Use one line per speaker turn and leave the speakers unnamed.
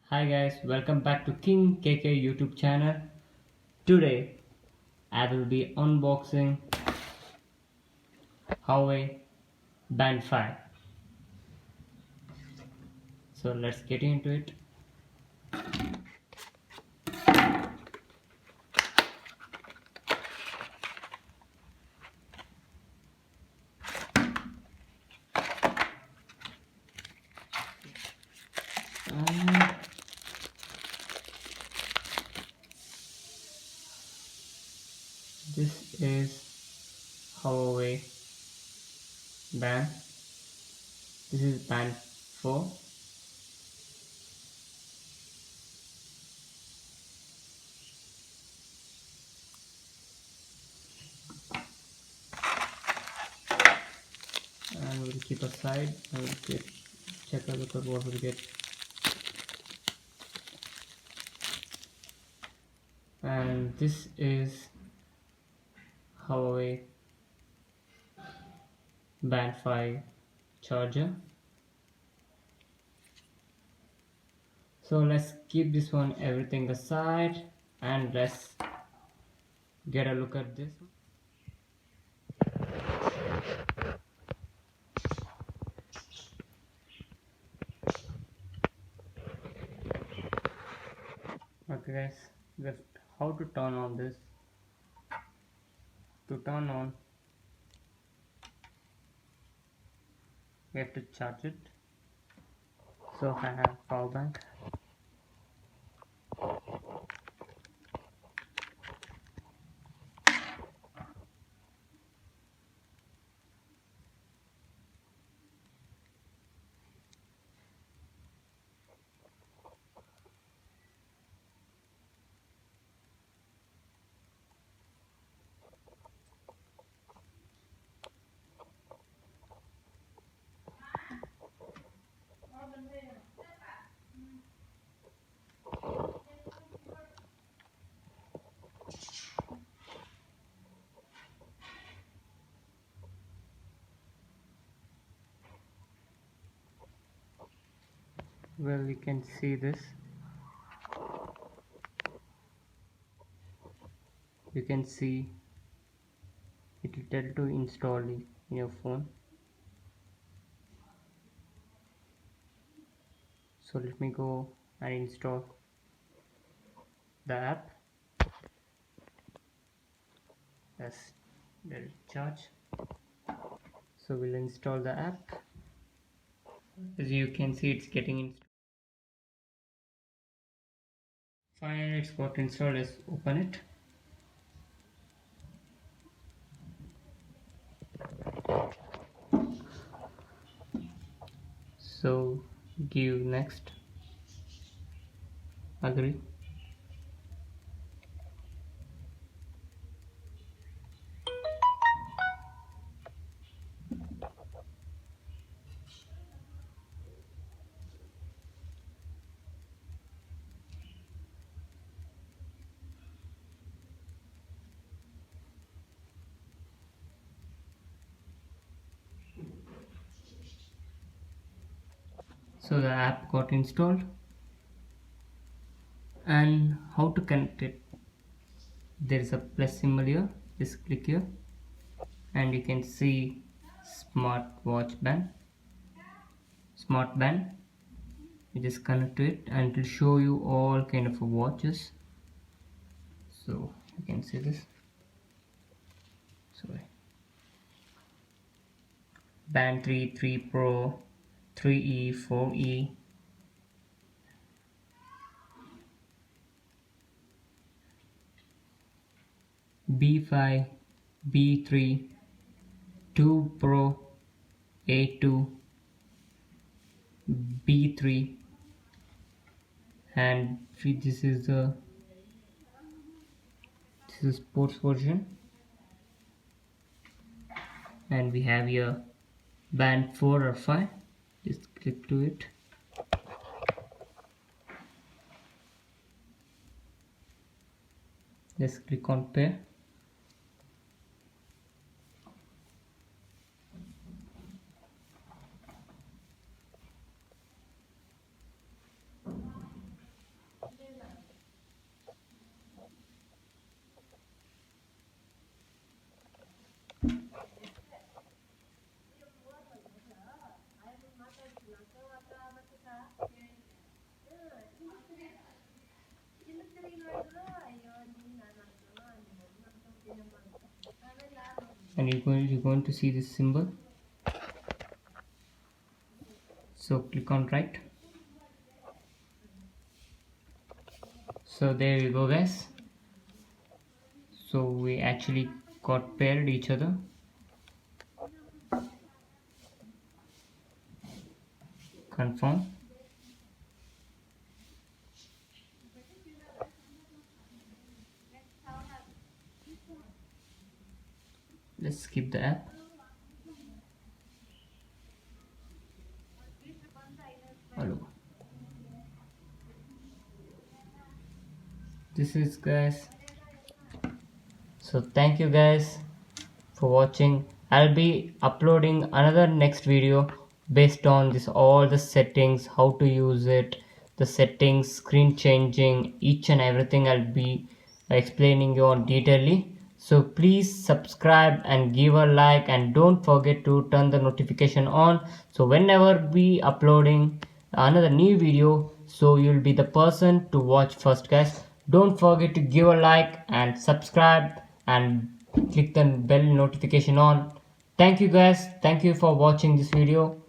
Hi guys, welcome back to King KK YouTube channel. Today I will be unboxing Huawei Band 5. So let's get into it. Um, this is Huawei Band. This is Band 4. And we'll keep aside and we'll check out what we'll get. And this is Huawei Band 5 charger. So let's keep this one everything aside and let's get a look at this. Okay guys, just how to turn on this. To turn on, we have to charge it. So I have power bank. Well, you can see this. You can see it will tell to install it in your phone. So let me go and install the app. Yes, let it charge. So we'll install the app. As you can see, it's getting installed. Finally, it's got installed. Let's open it. So give next. Agree. So the app got installed. And how to connect it? There is a plus symbol here. Just click here and you can see smart band. You just connect to it and it will show you all kind of watches. So you can see this. Sorry, band 3 Pro, 3E, 4E, B5, B3, 2 Pro, A2, B3, and this is sports version. And we have here band 4 or 5. Just click to it. Just click on pair. and you're going to see this symbol. So click on right. So there you go guys. So we actually got paired each other. Confirm. Let's skip the app. Hello. This is guys. So thank you guys for watching. I'll be uploading another next video based on this all the settings, how to use it, the settings, screen changing, each and everything I'll be explaining you on detailedly. So please subscribe and give a like, and don't forget to turn the notification on, so whenever we uploading another new video, so you'll be the person to watch first guys. Don't forget to give a like and subscribe and click the bell notification on. Thank you guys, thank you for watching this video.